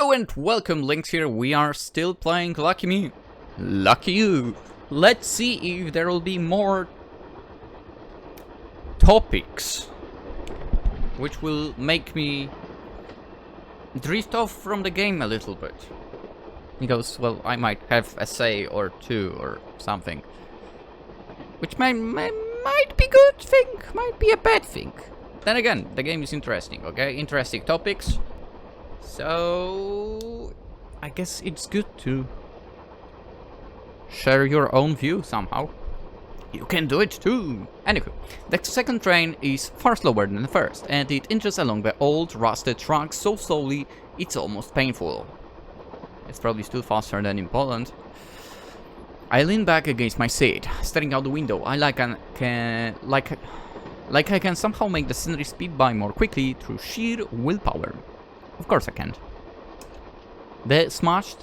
Hello and welcome, Lynx here. We are still playing Lucky Me. Lucky you. Let's see if there will be more topics which will make me drift off from the game a little bit. Because, well, I might have a say or two or something. Which might be good thing, might be a bad thing. Then again, the game is interesting, okay? Interesting topics. So I guess it's good to share your own view somehow. You can do it too! Anyway, the second train is far slower than the first, and it inches along the old rusted tracks so slowly it's almost painful. It's probably still faster than in Poland. I lean back against my seat, staring out the window. I like I can somehow make the scenery speed by more quickly through sheer willpower. Of course I can't. The smashed,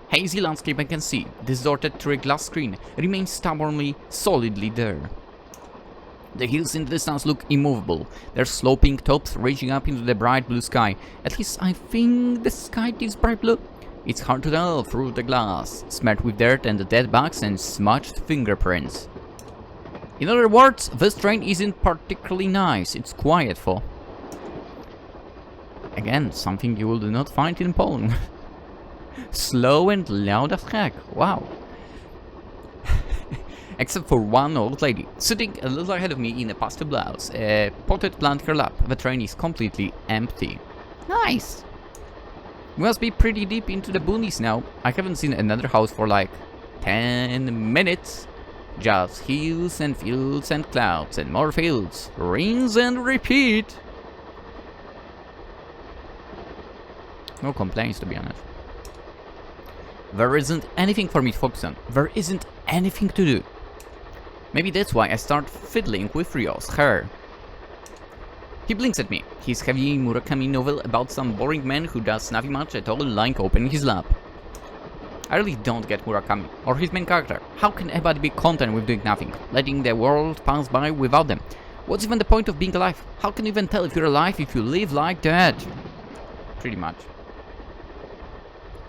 hazy landscape I can see, distorted through a glass screen, remains stubbornly, solidly there. The hills in the distance look immovable, their sloping tops reaching up into the bright blue sky. At least I think the sky is bright blue. It's hard to tell through the glass, smeared with dirt and dead bugs and smudged fingerprints. In other words, this train isn't particularly nice, it's quiet for. Again, something you will not find in Poland. Slow and loud as heck, wow. Except for one old lady, sitting a little ahead of me in a pastel blouse, a potted plant in her lap. The train is completely empty. Nice! We must be pretty deep into the boonies now. I haven't seen another house for like 10 minutes. Just hills and fields and clouds and more fields. Rinse and repeat. No complaints, to be honest. There isn't anything for me to focus on. There isn't anything to do. Maybe that's why I start fiddling with Ryo's hair. He blinks at me, his heavy Murakami novel about some boring man who does nothing much at all lying open in his lap. I really don't get Murakami, or his main character. How can anybody be content with doing nothing, letting the world pass by without them? What's even the point of being alive? How can you even tell if you're alive if you live like that? Pretty much.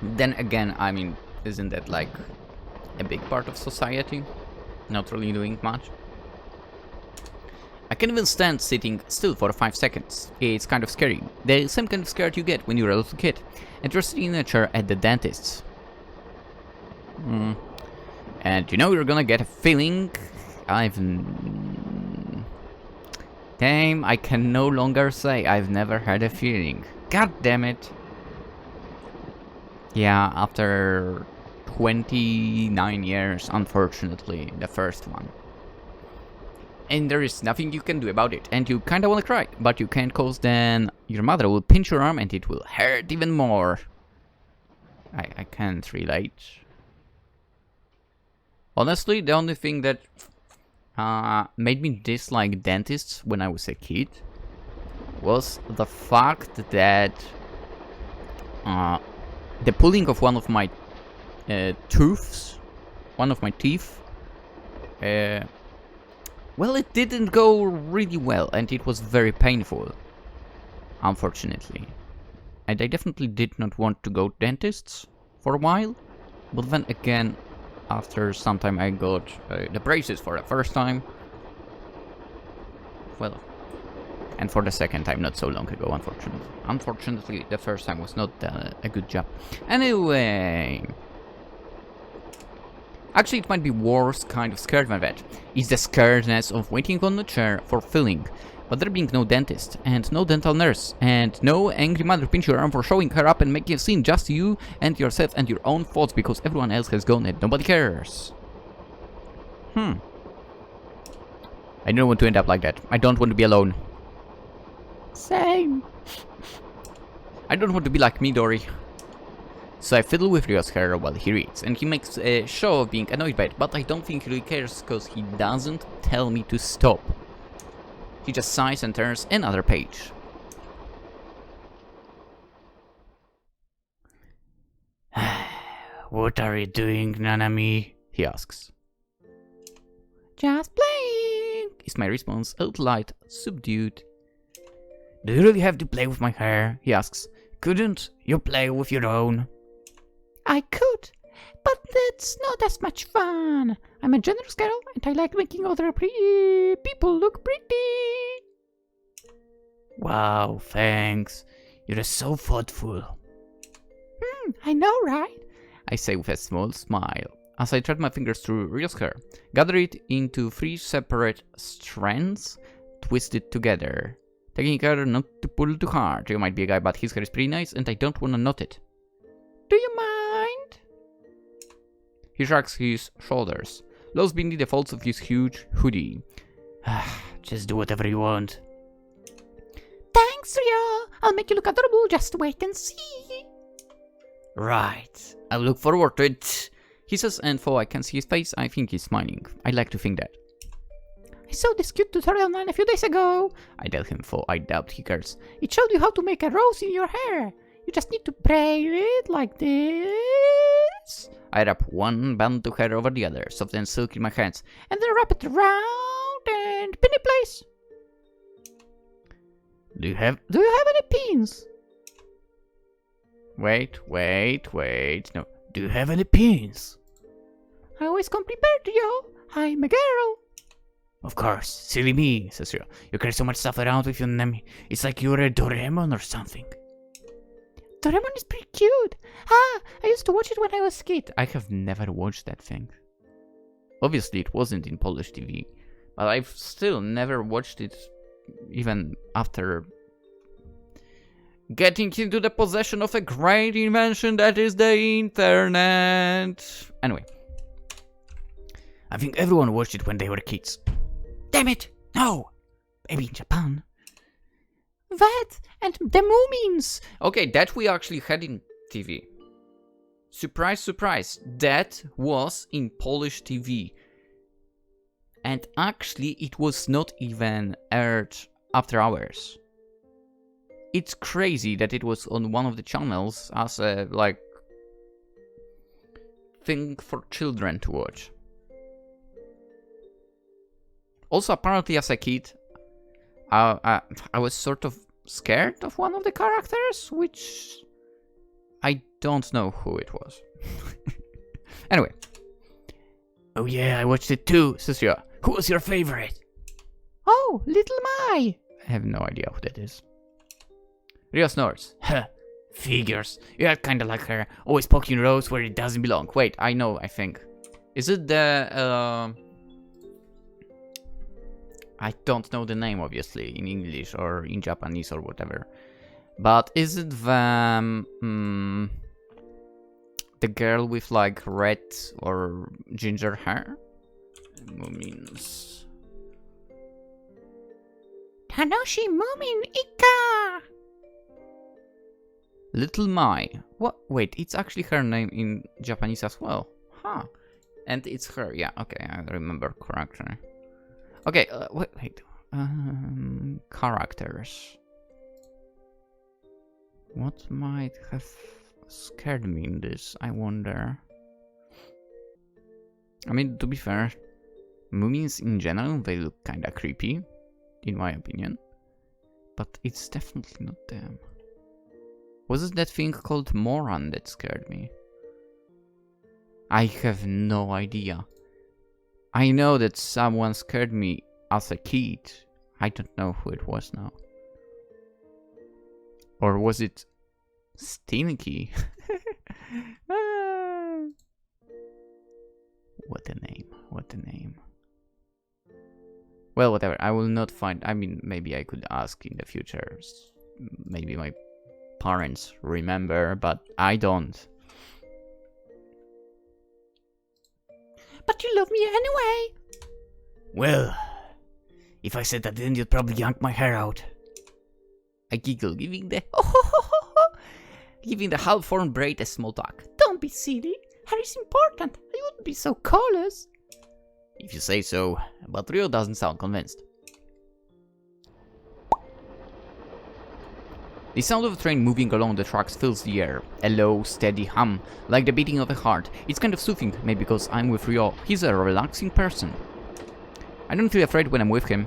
Then again, I mean, isn't that like a big part of society? Not really doing much. I can't even stand sitting still for 5 seconds. It's kind of scary. The same kind of scared you get when you're a little kid and you're sitting in a chair at the dentist's. And you know you're gonna get a feeling. Damn, I can no longer say I've never had a feeling. God damn it. Yeah, after 29 years, unfortunately, the first one. And there is nothing you can do about it, and you kinda wanna cry, but you can't, cause then your mother will pinch your arm and it will hurt even more. I can't relate. Honestly, the only thing that made me dislike dentists when I was a kid was the fact that the pulling of one of my teeth, well, it didn't go really well, and it was very painful, unfortunately. And I definitely did not want to go to dentists for a while, but then again, after some time I got the braces for the first time. Well, and for the second time not so long ago, unfortunately. Unfortunately, the first time was not a good job. Anyway... Actually, it might be worse kind of scared than that. It's the scaredness of waiting on the chair for filling. But there being no dentist, and no dental nurse, and no angry mother pinch your arm for showing her up and making a scene, just you and yourself and your own thoughts because everyone else has gone and nobody cares. I don't want to end up like that. I don't want to be alone. Same. I don't want to be like Midori. So I fiddle with Ryo's hair while he reads, and he makes a show of being annoyed by it, but I don't think he really cares because he doesn't tell me to stop. He just sighs and turns another page. What are you doing, Nanami? He asks. Just playing, is my response, a little light, subdued. Do you really have to play with my hair? He asks, couldn't you play with your own? I could, but that's not as much fun. I'm a generous girl, and I like making other people look pretty. Wow, thanks. You're so thoughtful. I know, right? I say with a small smile, as I thread my fingers through Rio's hair, gather it into 3 separate strands, twist it together. Taking care not to pull too hard. You might be a guy, but his hair is pretty nice, and I don't want to knot it. Do you mind? He shrugs his shoulders, lows beneath the folds of his huge hoodie. Just do whatever you want. Thanks, Rio. I'll make you look adorable. Just wait and see. Right. I'll look forward to it. He says, and though I can't see his face, I think he's smiling. I like to think that. I saw this cute tutorial online a few days ago. I tell him, though I doubt he cares. It showed you how to make a rose in your hair. You just need to braid it like this. I wrap one band of hair over the other, soft and silky in my hands. And then wrap it around and pin it place. Do you have any pins? Wait. No. Do you have any pins? I always come prepared, Rio. I'm a girl. Of course. Silly me, says Rio. You carry so much stuff around with you, Nami. It's like you're a Doraemon or something. Doraemon is pretty cute. I used to watch it when I was a kid. I have never watched that thing. Obviously, it wasn't in Polish TV. But I've still never watched it, even after getting into the possession of a great invention that is the internet. Anyway. I think everyone watched it when they were kids. Damn it! No! Maybe in Japan. That and the Moomins. Okay, that we actually had in TV. Surprise, surprise. That was in Polish TV. And actually, it was not even aired after hours. It's crazy that it was on one of the channels as a, like, thing for children to watch. Also, apparently as a kid, I was sort of scared of one of the characters, which I don't know who it was. Anyway. Oh yeah, I watched it too, Susia. Who was your favorite? Oh, Little Mai. I have no idea who that is. Rio snorts. Huh, figures. You act kinda like her, always poking Rose where it doesn't belong. Wait, I know, I think. Is it the, I don't know the name, obviously, in English or in Japanese or whatever. But is it the girl with, like, red or ginger hair? Moomins. Tanoshi Moomin Ika! Little Mai. What? Wait, it's actually her name in Japanese as well. Huh. And it's her. Yeah, okay, I remember correctly. Okay, wait. Characters. What might have scared me in this, I wonder? I mean, to be fair, Moomins in general, they look kinda creepy, in my opinion. But it's definitely not them. Was it that thing called Moran that scared me? I have no idea. I know that someone scared me as a kid. I don't know who it was now. Or was it Stinky? What a name. Well, whatever. I will not find... I mean, maybe I could ask in the future. Maybe my parents remember, but I don't. But you love me anyway. Well, if I said that then you'd probably yank my hair out. I giggle, giving the half-formed braid a small tug. Don't be silly. Hair is important. I wouldn't be so callous. If you say so, but Rio doesn't sound convinced. The sound of a train moving along the tracks fills the air. A low, steady hum, like the beating of a heart. It's kind of soothing, maybe because I'm with Rio. He's a relaxing person. I don't feel afraid when I'm with him.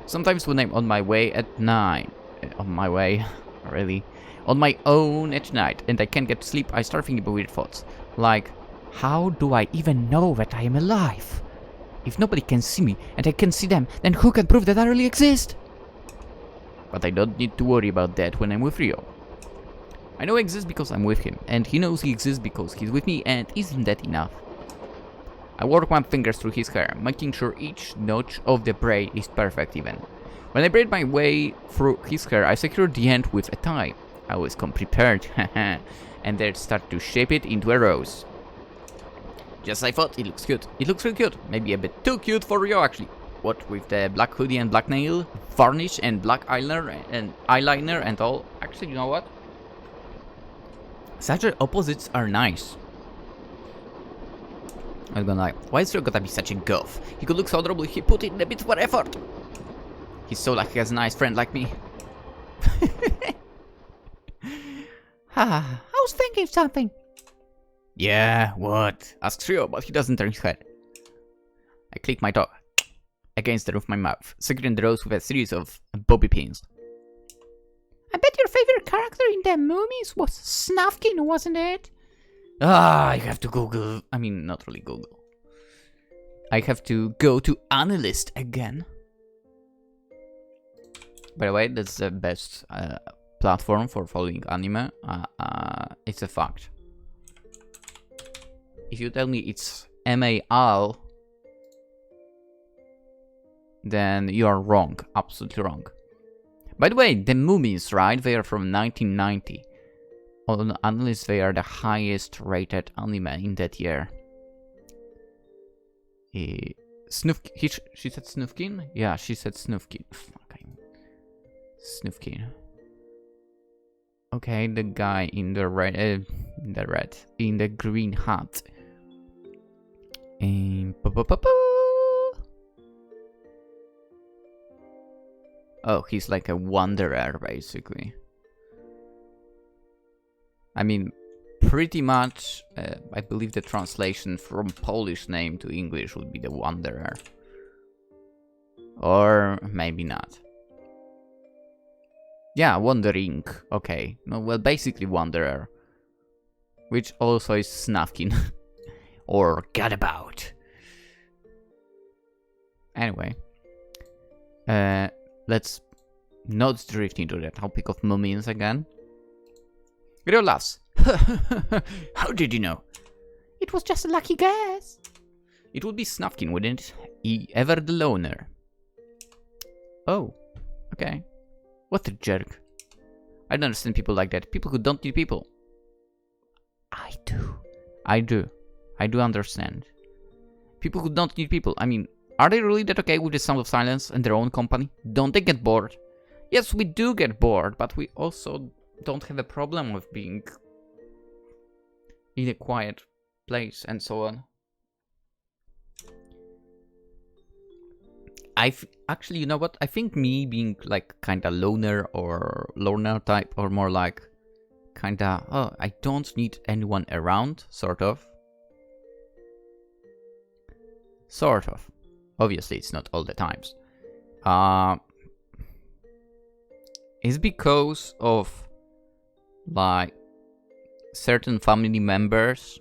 Sometimes when I'm on my way at night... On my way? Really? on my own at night and I can't get to sleep, I start thinking about weird thoughts. Like, how do I even know that I am alive? If nobody can see me and I can see them, then who can prove that I really exist? But I don't need to worry about that when I'm with Rio. I know I exist because I'm with him, and he knows he exists because he's with me, and isn't that enough? I work my fingers through his hair, making sure each notch of the braid is perfect even. When I braid my way through his hair, I secure the end with a tie. I always come prepared, and then start to shape it into a rose. Just as I thought, it looks cute. It looks real cute. Maybe a bit too cute for Rio, actually. What with the black hoodie and black nail, varnish and black eyeliner and all. Actually, you know what? Such opposites are nice. I'm gonna lie. Why is Rio gotta be such a goof? He could look so adorable if he put in a bit more effort. He's so lucky he has a nice friend like me. I was thinking something. Yeah, what? Asks Rio, but he doesn't turn his head. I click my tongue against the roof of my mouth, securing the rose with a series of bobby pins. I bet your favorite character in the Moomins was Snufkin, wasn't it? I have to Google. I mean, not really Google. I have to go to Analyst again. By the way, that's the best platform for following anime. It's a fact. If you tell me it's MAL, then you are wrong. Absolutely wrong. By the way, the Moomins, right? They are from 1990. On Analyst, they are the highest rated anime in that year. She said Snufkin? Yeah, she said Snufkin. Okay. Snufkin. Okay, the guy in the red, in the green hat. Oh, he's like a wanderer, basically. I mean, pretty much, I believe the translation from Polish name to English would be the wanderer. Or maybe not. Yeah, wandering. Okay. No, well, basically wanderer. Which also is Snufkin. Or gadabout. Anyway. Let's not drift into the topic of Moomins again. Rio laughs. How did you know? It was just a lucky guess. It would be Snufkin, wouldn't he? Ever the loner. Oh, okay. What a jerk. I don't understand people like that. People who don't need people. I do. I do understand. People who don't need people. I mean, are they really that okay with the sound of silence and their own company? Don't they get bored? Yes, we do get bored, but we also don't have a problem with being in a quiet place and so on. Actually, you know what? I think me being like kinda loner type, or more like kinda, oh, I don't need anyone around, sort of. Sort of. Obviously, it's not all the times. It's because of like certain family members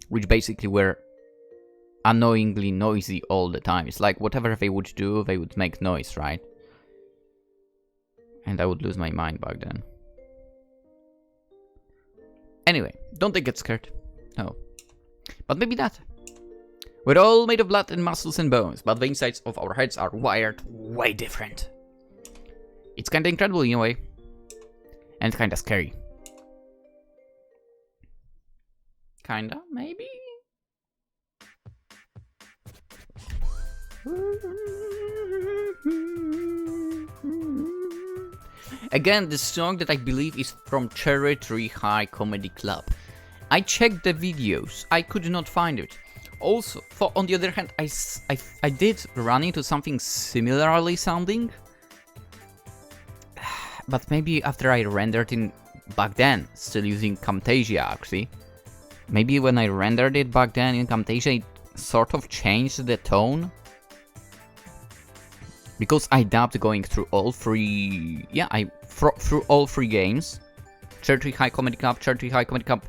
which basically were annoyingly noisy all the time. It's like whatever they would do, they would make noise, right? And I would lose my mind back then. Anyway, don't they get scared? No. But maybe not. We're all made of blood and muscles and bones, but the insides of our heads are wired way different. It's kinda incredible in a way. And kinda scary. Kinda, maybe? Again, the song that I believe is from Cherry Tree High Comedy Club. I checked the videos, I could not find it. Also, on the other hand, I did run into something similarly sounding. But maybe after I rendered it back then, still using Camtasia actually. Maybe when I rendered it back then in Camtasia, it sort of changed the tone. Because I dubbed going through all three, through all three games. Cherry High Comedy Club, Cherry High Comedy Club,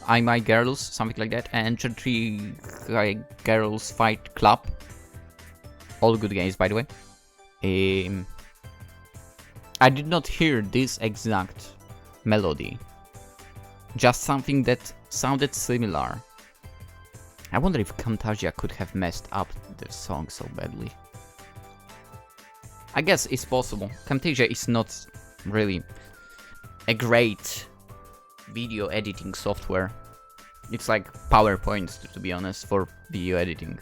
I My Girls, something like that, and Cherry High Girls Fight Club. All good games, by the way. I did not hear this exact melody. Just something that sounded similar. I wonder if Camtasia could have messed up the song so badly. I guess it's possible. Camtasia is not really a great video editing software. It's like PowerPoint, to be honest, for video editing.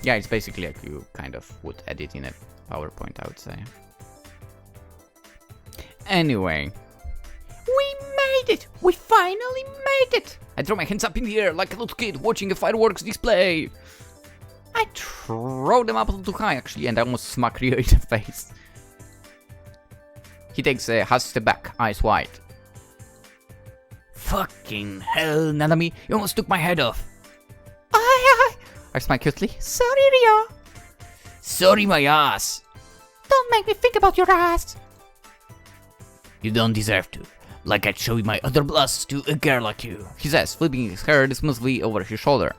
Yeah, it's basically like you kind of would edit in a PowerPoint, I would say. Anyway. We made it! We finally made it! I throw my hands up in the air like a little kid watching a fireworks display. I throw them up a little high, actually, and I almost smack Rio in the face. He takes a half step back, eyes wide. Fucking hell, Nanami, you almost took my head off. I smile cutely. Sorry, Rio. Sorry, my ass. Don't make me think about your ass. You don't deserve to. Like I'd show you my other blasts to a girl like you. He says, flipping his hair smoothly over his shoulder.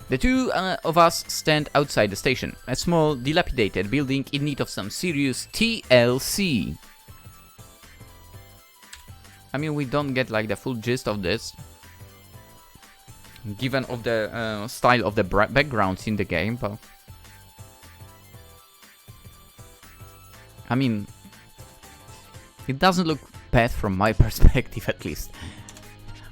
The two of us stand outside the station, a small, dilapidated building in need of some serious TLC. I mean, we don't get like the full gist of this, given of the style of the backgrounds in the game, but I mean, it doesn't look bad from my perspective, at least.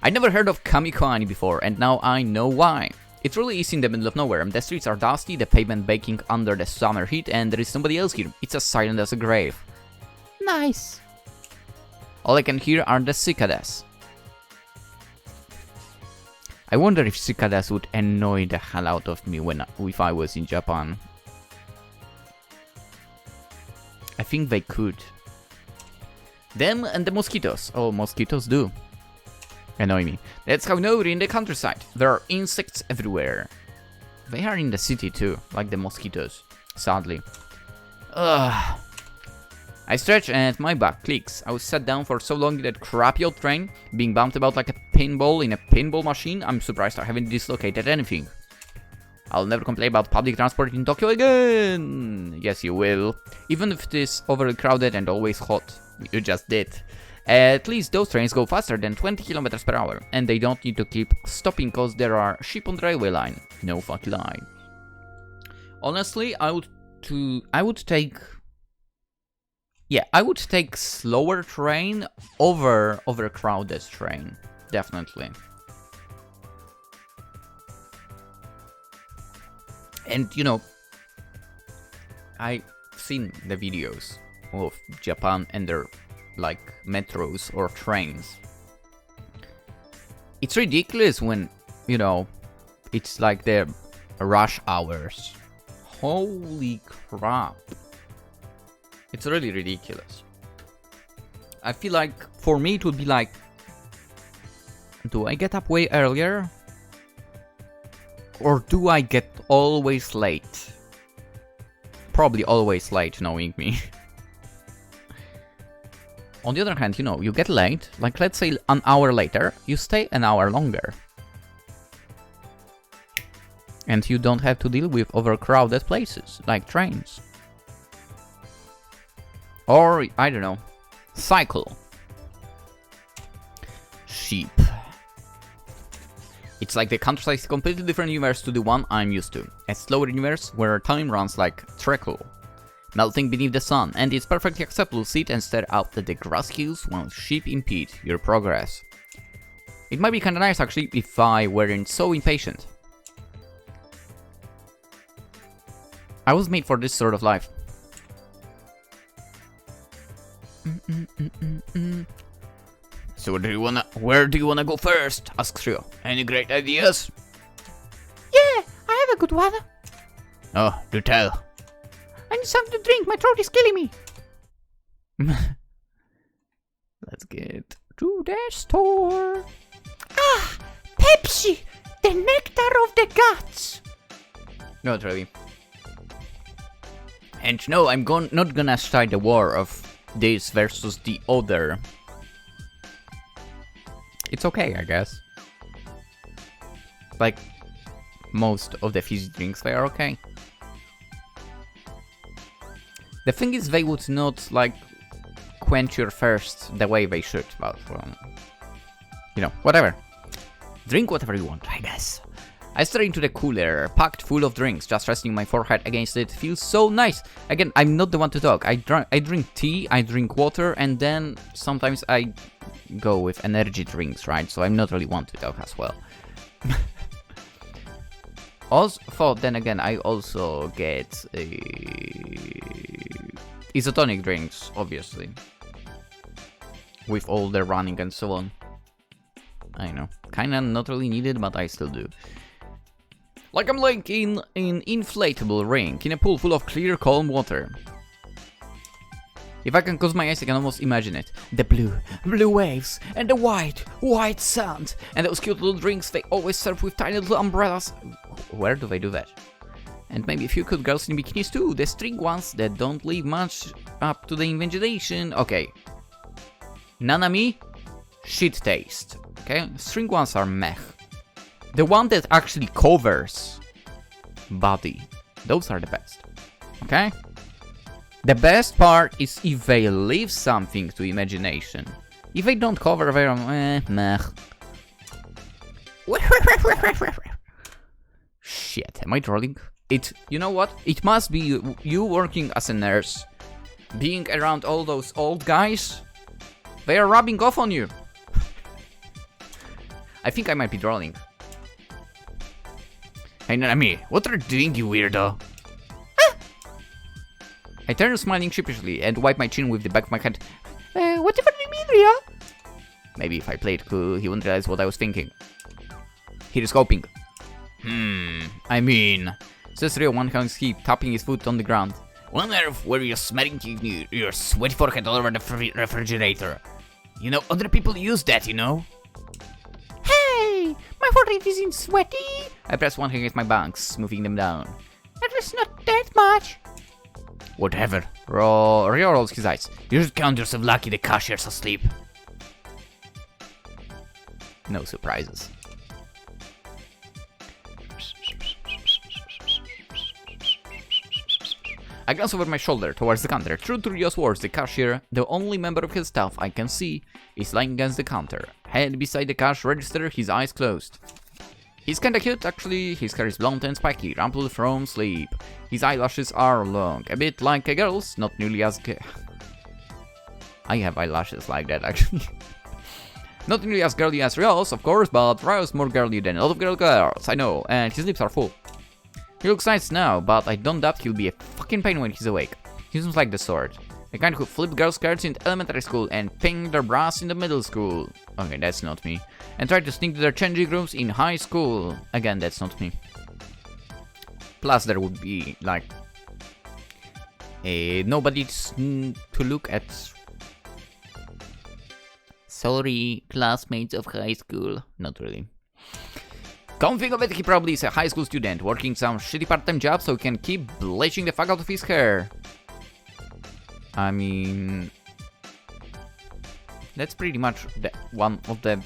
I never heard of Kamikoani before, and now I know why. It really is in the middle of nowhere. The streets are dusty, the pavement baking under the summer heat, and there is nobody else here. It's as silent as a grave. Nice. All I can hear are the cicadas. I wonder if cicadas would annoy the hell out of me if I was in Japan. I think they could. Them and the mosquitoes. Oh, mosquitoes do annoy me. That's how we know we're in the countryside. There are insects everywhere. They are in the city too, like the mosquitoes, sadly. Ugh. I stretch and my back clicks. I was sat down for so long in that crappy old train, being bumped about like a pinball in a pinball machine. I'm surprised I haven't dislocated anything. I'll never complain about public transport in Tokyo again. Yes, you will. Even if it is overcrowded and always hot. You just did. At least those trains go faster than 20 kilometers per hour, and they don't need to keep stopping cause there are sheep on the railway line. No fucking lie. Honestly, I would take slower train over overcrowded train. Definitely. And you know, I've seen the videos of Japan and their like metros or trains. It's ridiculous when, you know, it's like the rush hours. Holy crap. It's really ridiculous. I feel like for me it would be like, do I get up way earlier? Or do I get always late? Probably always late, knowing me. On the other hand, you know, you get late, like let's say an hour later, you stay an hour longer. And you don't have to deal with overcrowded places, like trains. Or, I don't know, cycle. Sheep. It's like the countryside is a completely different universe to the one I'm used to. A slower universe where time runs like treacle, melting beneath the sun, and it's perfectly acceptable to sit and stare out at the grass hills while sheep impede your progress. It might be kinda nice actually if I weren't so impatient. I was made for this sort of life. So where do you wanna go first? Asks Rio. Any great ideas? Yeah, I have a good one. Oh, do tell. I need something to drink. My throat is killing me. Let's get to the store. Ah, Pepsi, the nectar of the gods. Not really. And no, I'm not gonna start the war of this versus the other. It's okay, I guess. Like, most of the fizzy drinks, they are okay. The thing is, they would not, like, quench your thirst the way they should, but, well, you know, whatever. Drink whatever you want, I guess. I stare into the cooler, packed full of drinks, just resting my forehead against it. Feels so nice. Again, I'm not the one to talk. I drink tea, I drink water, and then sometimes I go with energy drinks, right? So I'm not really one to talk as well. Also, then again, I also get isotonic drinks, obviously, with all the running and so on. I know, kinda not really needed, but I still do. Like I'm like in an inflatable ring in a pool full of clear, calm water. If I can close my eyes, I can almost imagine it. The blue waves, and the white sand, and those cute little drinks they always serve with tiny little umbrellas. Where do they do that? And maybe a few cute girls in bikinis too, the string ones that don't leave much up to the imagination. Okay. Nanami, shit taste. Okay, string ones are meh. The one that actually covers body, those are the best. Okay? The best part is if they leave something to imagination. If they don't cover, they're meh. Shit, am I trolling? You know what? It must be you working as a nurse, being around all those old guys. They are rubbing off on you. I think I might be trolling. Hey Nanami, what are you doing, you weirdo? Ah! I turn smiling sheepishly and wipe my chin with the back of my hand. Whatever you mean, Ria? Maybe if I played cool, he wouldn't realize what I was thinking. He is hoping. I mean, says Rio, one hand keep tapping his foot on the ground. Wonder where you're smelling your sweaty forehead all over the refrigerator. You know, other people use that, you know? Hey, my forehead isn't sweaty. I press one hand against my bangs, smoothing them down. That was not that much. Whatever. Rio rolls his eyes. You should count yourself lucky the cashier's asleep. No surprises. I glance over my shoulder towards the counter. True to Rio's words, the cashier, the only member of his staff I can see, is lying against the counter. Head beside the cash register, his eyes closed. He's kinda cute, actually. His hair is blonde and spiky, rumpled from sleep. His eyelashes are long, a bit like a girl's, not nearly as I have eyelashes like that, actually. Not nearly as girly as Rio's, of course, but Rio's more girly than a lot of girls, I know, and his lips are full. He looks nice now, but I don't doubt he'll be a fucking pain when he's awake. He seems like the sort. The kind who flipped girls' skirts in elementary school and pinged their bras in the middle school. Okay, that's not me. And tried to sneak to their changing rooms in high school. Again, that's not me. Plus, there would be, like, nobody to look at. Sorry, classmates of high school. Not really. Come think of it, he probably is a high school student, working some shitty part-time job so he can keep bleaching the fuck out of his hair. I mean, that's pretty much one of the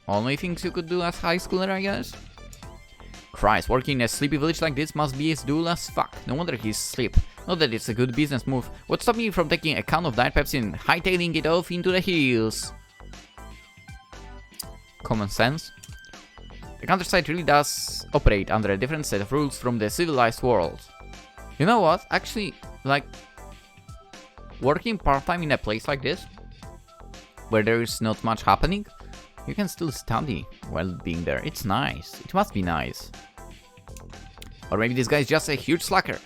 only things you could do as high schooler, I guess. Christ, working in a sleepy village like this must be as dull as fuck. No wonder he's asleep. Not that it's a good business move. What stopped me from taking a can of Diet Pepsi and hightailing it off into the hills? Common sense. The countryside really does operate under a different set of rules from the civilized world. You know what? Actually, like, working part-time in a place like this, where there is not much happening, you can still study while being there. It's nice. It must be nice. Or maybe this guy is just a huge slacker.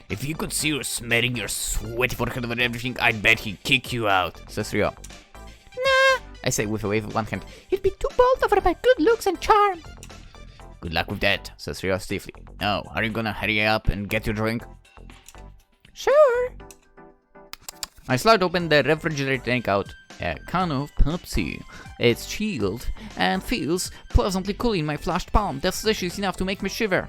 If you could see her smearing your sweaty forehead over everything, I'd bet he'd kick you out, says Rio. Nah, I say with a wave of one hand. He'd be too bold over my good looks and charm. Good luck with that, says Rio stiffly. Now, are you gonna hurry up and get your drink? Sure. I slide open the refrigerator and take out a can of Pepsi. It's chilled and feels pleasantly cool in my flushed palm. That's delicious enough to make me shiver.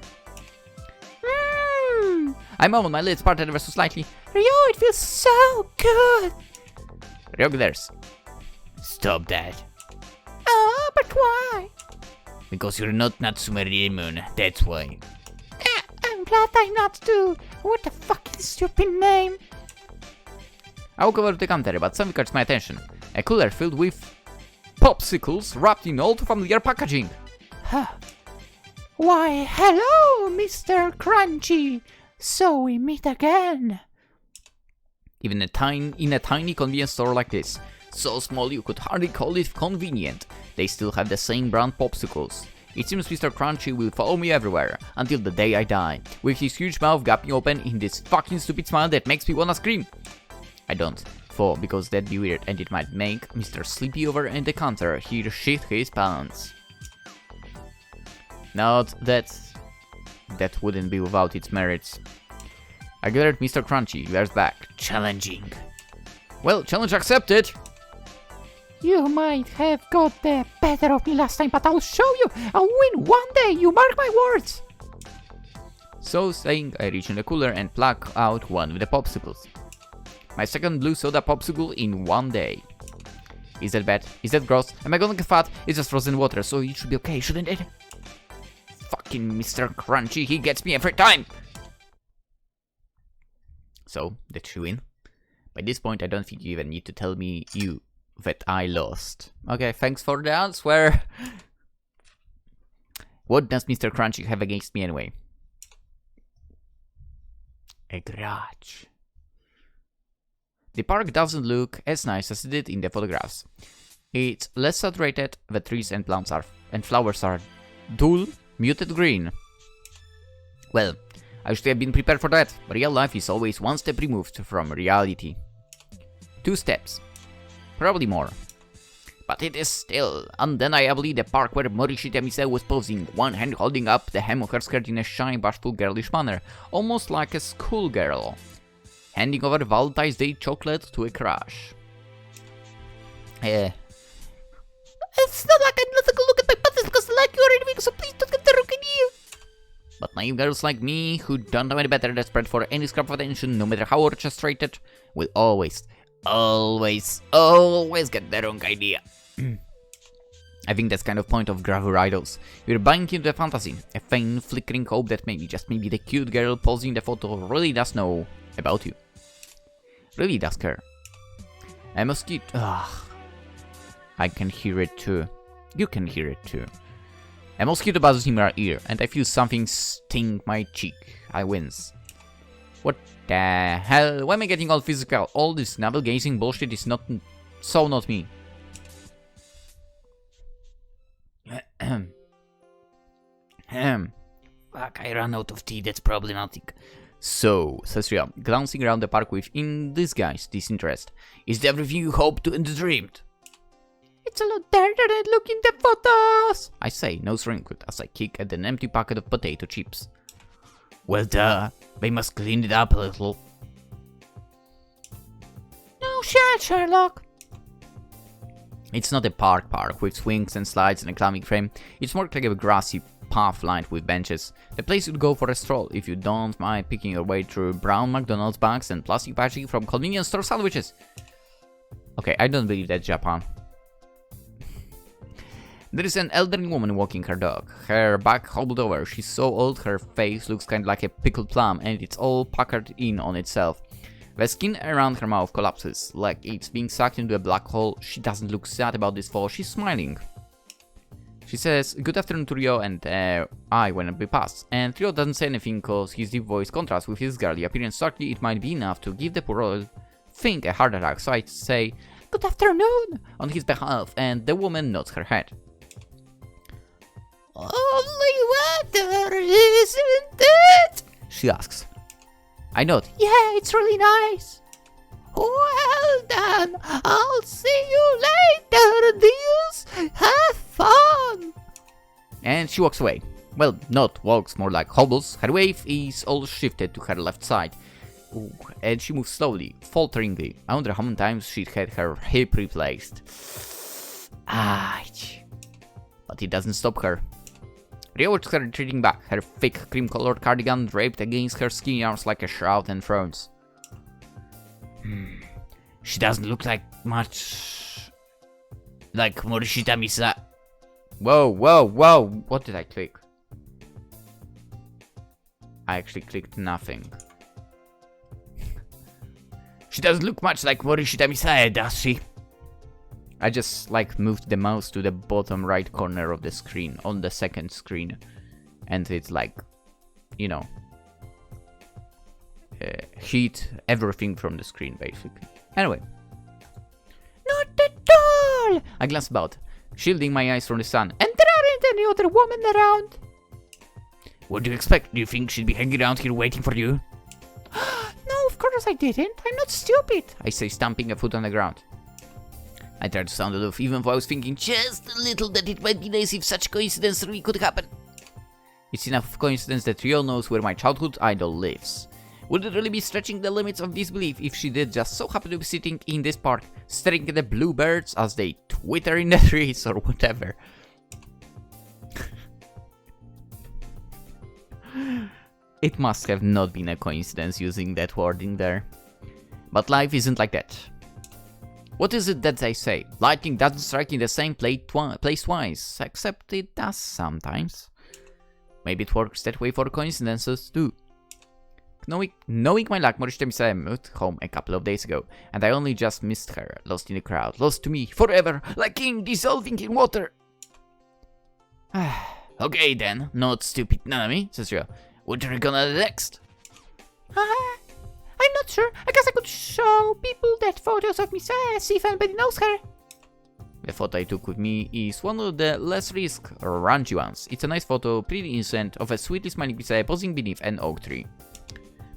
I moan, my lips parted ever so slightly. Rio, it feels so good. Rio glares. Stop that. Oh, but why? Because you're not Natsume Rimon, that's why. I'm glad I'm not too. What a fucking stupid name. I walk over to the counter, but something catches my attention. A cooler filled with popsicles wrapped in old familiar packaging. Huh. Why, hello, Mr. Crunchy. So we meet again. Even in a tiny convenience store like this, so small you could hardly call it convenient, they still have the same brand popsicles. It seems Mr. Crunchy will follow me everywhere, until the day I die, with his huge mouth gaping open in this fucking stupid smile that makes me wanna scream. I don't, because that'd be weird and it might make Mr. Sleepy over in the counter here shit his pants. Not that wouldn't be without its merits. I glared Mr. Crunchy, glares back, challenging. Well, challenge accepted! You might have got the better of me last time, but I'll show you! I'll win one day, you mark my words! So saying, I reach in the cooler and pluck out one with the popsicles. My second blue soda popsicle in one day. Is that bad? Is that gross? Am I gonna get fat? It's just frozen water, so it should be okay, shouldn't it? Fucking Mr. Crunchy, he gets me every time! So, did she win? By this point, I don't think you even need to tell me that I lost. Okay, thanks for the answer. What does Mr. Crunchy have against me anyway? A grudge. The park doesn't look as nice as it did in the photographs. It's less saturated, the trees and plants and flowers are dull, muted green. Well, I should have been prepared for that. Real life is always one step removed from reality. 2 steps. Probably more. But it is still undeniably the park where Morishita Misae was posing, one hand holding up the hem of her skirt in a shy, bashful, girlish manner, almost like a schoolgirl, handing over Valentine's Day chocolate to a crush. It's not like I'm not gonna look at my buttons because I like you or anything, so please don't get the wrong idea. But naive girls like me, who don't know any better, desperate for any scrap of attention, no matter how orchestrated, will always get the wrong idea. I think that's kind of point of gravure idols. You're buying into a fantasy, a faint flickering hope that maybe, just maybe, the cute girl posing the photo really does know about you. Really does care. A mosquito. I can hear it too. You can hear it too. A mosquito buzzes in my ear, and I feel something sting my cheek. I wince. What the hell? Why am I getting all physical? All this navel-gazing bullshit is not me. Fuck, I ran out of tea, that's problematic. So, says Ria, glancing around the park with, in disguise, disinterest. Is there everything you hoped to and dreamed? It's a lot better than it look in the photos! I say, nose wrinkled, as I kick at an empty packet of potato chips. Well, duh. They must clean it up a little. No shit, Sherlock. It's not a park with swings and slides and a climbing frame. It's more like a grassy path lined with benches. The place you'd go for a stroll if you don't mind picking your way through brown McDonald's bags and plastic packaging from convenience store sandwiches. Okay, I don't believe that's Japan. There is an elderly woman walking her dog. Her back hobbled over. She's so old her face looks kind of like a pickled plum and it's all puckered in on itself. The skin around her mouth collapses, like it's being sucked into a black hole. She doesn't look sad about this fall, she's smiling. She says, "Good afternoon to Rio and I when we pass." And Rio doesn't say anything cause his deep voice contrasts with his girly appearance. Certainly it might be enough to give the poor old thing a heart attack, so I say, "Good afternoon," on his behalf, and the woman nods her head. "Only water, isn't it?" she asks. I nod. "Yeah, it's really nice." "Well done, I'll see you later, dears. Have fun." And she walks away. Well, not walks, more like hobbles. Her weight is all shifted to her left side. Ooh, and she moves slowly, falteringly. I wonder how many times she'd had her hip replaced. But it doesn't stop her. Rio watched her retreating back, her thick cream-colored cardigan draped against her skinny arms like a shroud and thrones. She doesn't look like much like Morishita Misae. Whoa, what did I click? I actually clicked nothing. She doesn't look much like Morishita Misae, does she? I just moved the mouse to the bottom right corner of the screen, on the second screen. And it's hit everything from the screen, basically. Anyway. Not at all! I glanced about, shielding my eyes from the sun. And there aren't any other women around. What do you expect? Do you think she'd be hanging around here waiting for you? No, of course I didn't. I'm not stupid. I say, stamping a foot on the ground. I tried to sound aloof, even though I was thinking just a little that it might be nice if such coincidence really could happen. It's enough of coincidence that Rio knows where my childhood idol lives. Would it really be stretching the limits of disbelief if she did just so happen to be sitting in this park, staring at the bluebirds as they twitter in the trees or whatever? It must have not been a coincidence using that wording there. But life isn't like that. What is it that they say? Lightning doesn't strike in the same place twice, except it does sometimes. Maybe it works that way for coincidences too. Knowing my luck, Morishita Misae moved home a couple of days ago, and I only just missed her, lost in the crowd, lost to me, forever, like king dissolving in water. Okay then, not stupid Nanami, says Rio. What are you gonna do next? I'm not sure. I guess I could show people that photos of Misae, see if anybody knows her. The photo I took with me is one of the less risk or raunchy ones. It's a nice photo, pretty innocent, of a sweetly smiling Misae posing beneath an oak tree.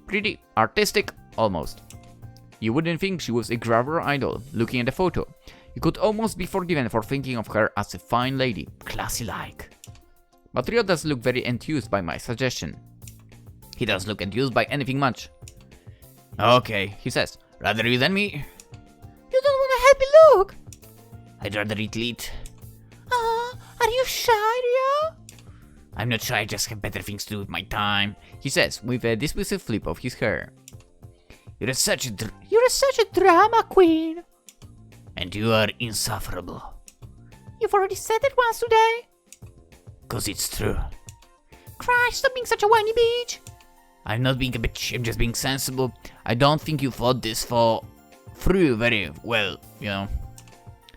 Pretty artistic, almost. You wouldn't think she was a grabber idol. Looking at the photo, you could almost be forgiven for thinking of her as a fine lady, classy-like. But Rio does look very enthused by my suggestion. He does look enthused by anything much. Okay, he says, rather you than me. You don't want to help me look? I'd rather eat lead. Are you shy, Rio? I'm not shy, I just have better things to do with my time, he says, with a dismissive flip of his hair. You're such a drama queen. And you are insufferable. You've already said it once today. 'Cause it's true. Christ, stop being such a whiny bitch. I'm not being a bitch, I'm just being sensible. I don't think you thought this through very well, you know.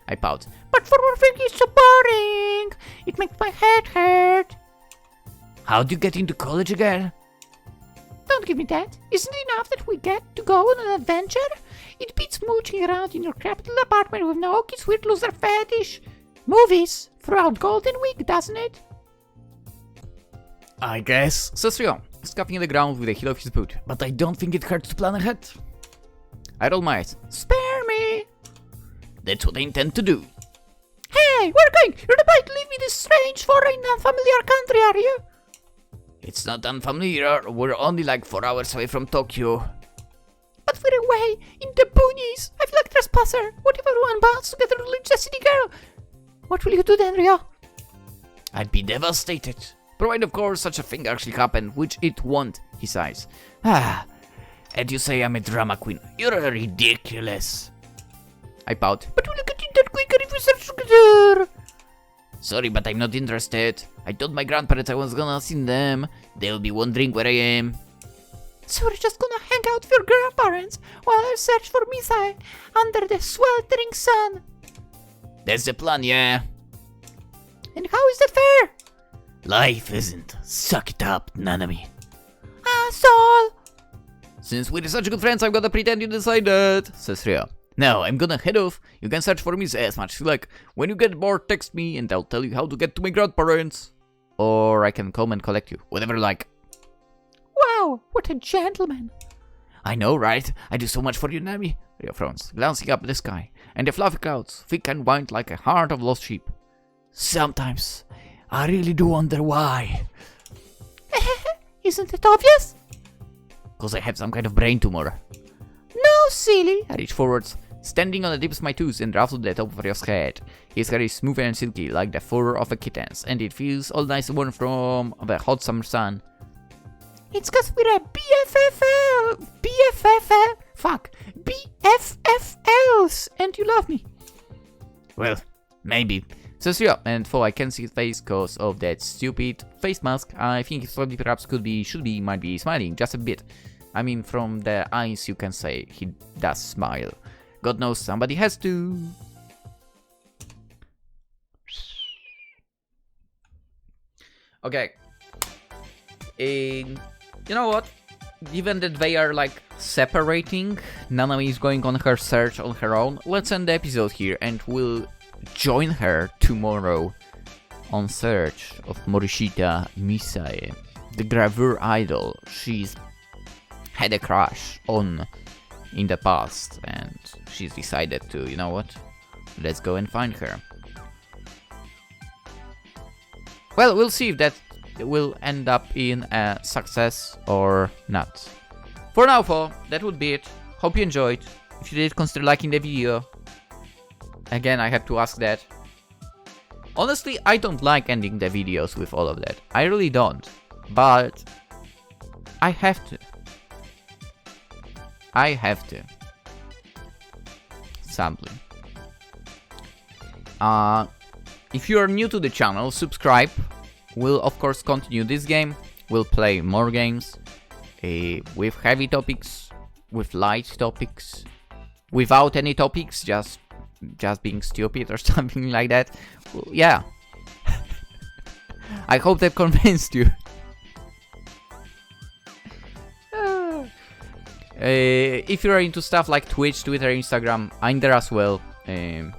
I pout. But for one thing, it's so boring. It makes my head hurt. How'd you get into college again? Don't give me that. Isn't it enough that we get to go on an adventure? It beats mooching around in your crappy little apartment with no kids' weird loser fetish. Movies throughout Golden Week, doesn't it? I guess, says Rio, scuffing the ground with the heel of his boot. But I don't think it hurts to plan ahead. I roll my eyes. Spare me. That's what I intend to do. Hey, we're going. You're about to leave me this strange, foreign, unfamiliar country, are you? It's not unfamiliar. We're only like 4 hours away from Tokyo. But we're away in the boonies. I feel like a trespasser. What if everyone bands together to lynch the city girl? What will you do then, Rio? I'd be devastated. Provided, of course, such a thing actually happened, which it won't, he sighs. And you say I'm a drama queen. You're ridiculous. I pout. But we'll get in that quicker if we search together. Sorry, but I'm not interested. I told my grandparents I was gonna see them. They'll be wondering where I am. So we're just gonna hang out with your grandparents while I search for Misae under the sweltering sun. That's the plan, yeah. And how is that fair? Life isn't. Suck it up, Nanami. Asshole! Since we're such good friends, I'm gonna pretend you decided, says Rio. Now, I'm gonna head off. You can search for me as much as you like. When you get bored, text me and I'll tell you how to get to my grandparents. Or I can come and collect you, whatever you like. Wow, what a gentleman. I know, right? I do so much for you, Nanami. Rio frowns, glancing up at the sky, and the fluffy clouds, thick and white like a heart of lost sheep. Sometimes, I really do wonder why. Isn't it obvious? Cause I have some kind of brain tumor. No, silly. I reach forwards, standing on the tips of my toes and ruffle the top of your head. His hair is smooth and silky like the fur of a kitten's, and it feels all nice and warm from the hot summer sun. It's cause we're a BFFLs, and you love me. Well, maybe. Says yeah, and though I can't see his face cause of that stupid face mask, I think he probably perhaps might be smiling just a bit. I mean, from the eyes you can say he does smile. God knows somebody has to. Okay. You know what? Given that they are like separating, Nanami is going on her search on her own. Let's end the episode here and we'll join her tomorrow on search of Morishita Misae, the gravure idol she's had a crush on in the past, and she's decided to, you know what, let's go and find her. Well, we'll see if that will end up in a success or not. For now, that would be it. Hope you enjoyed. If you did, consider liking the video. Again, I have to ask that. Honestly, I don't like ending the videos with all of that. I really don't. But I have to. I have to. Sadly. If you are new to the channel, subscribe. We'll of course continue this game. We'll play more games. With heavy topics. With light topics. Without any topics, just being stupid or something like that. Well, yeah. I hope that convinced you. If you're into stuff like Twitch, Twitter, Instagram, I'm there as well. In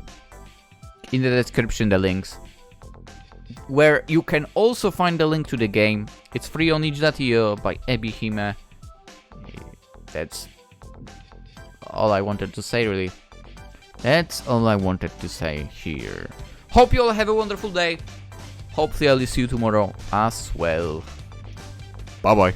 the description, the links. Where you can also find the link to the game. It's free on itch.io by Ebi-Hime. That's all I wanted to say, really. That's all I wanted to say here. Hope you all have a wonderful day. Hopefully I'll see you tomorrow as well. Bye bye.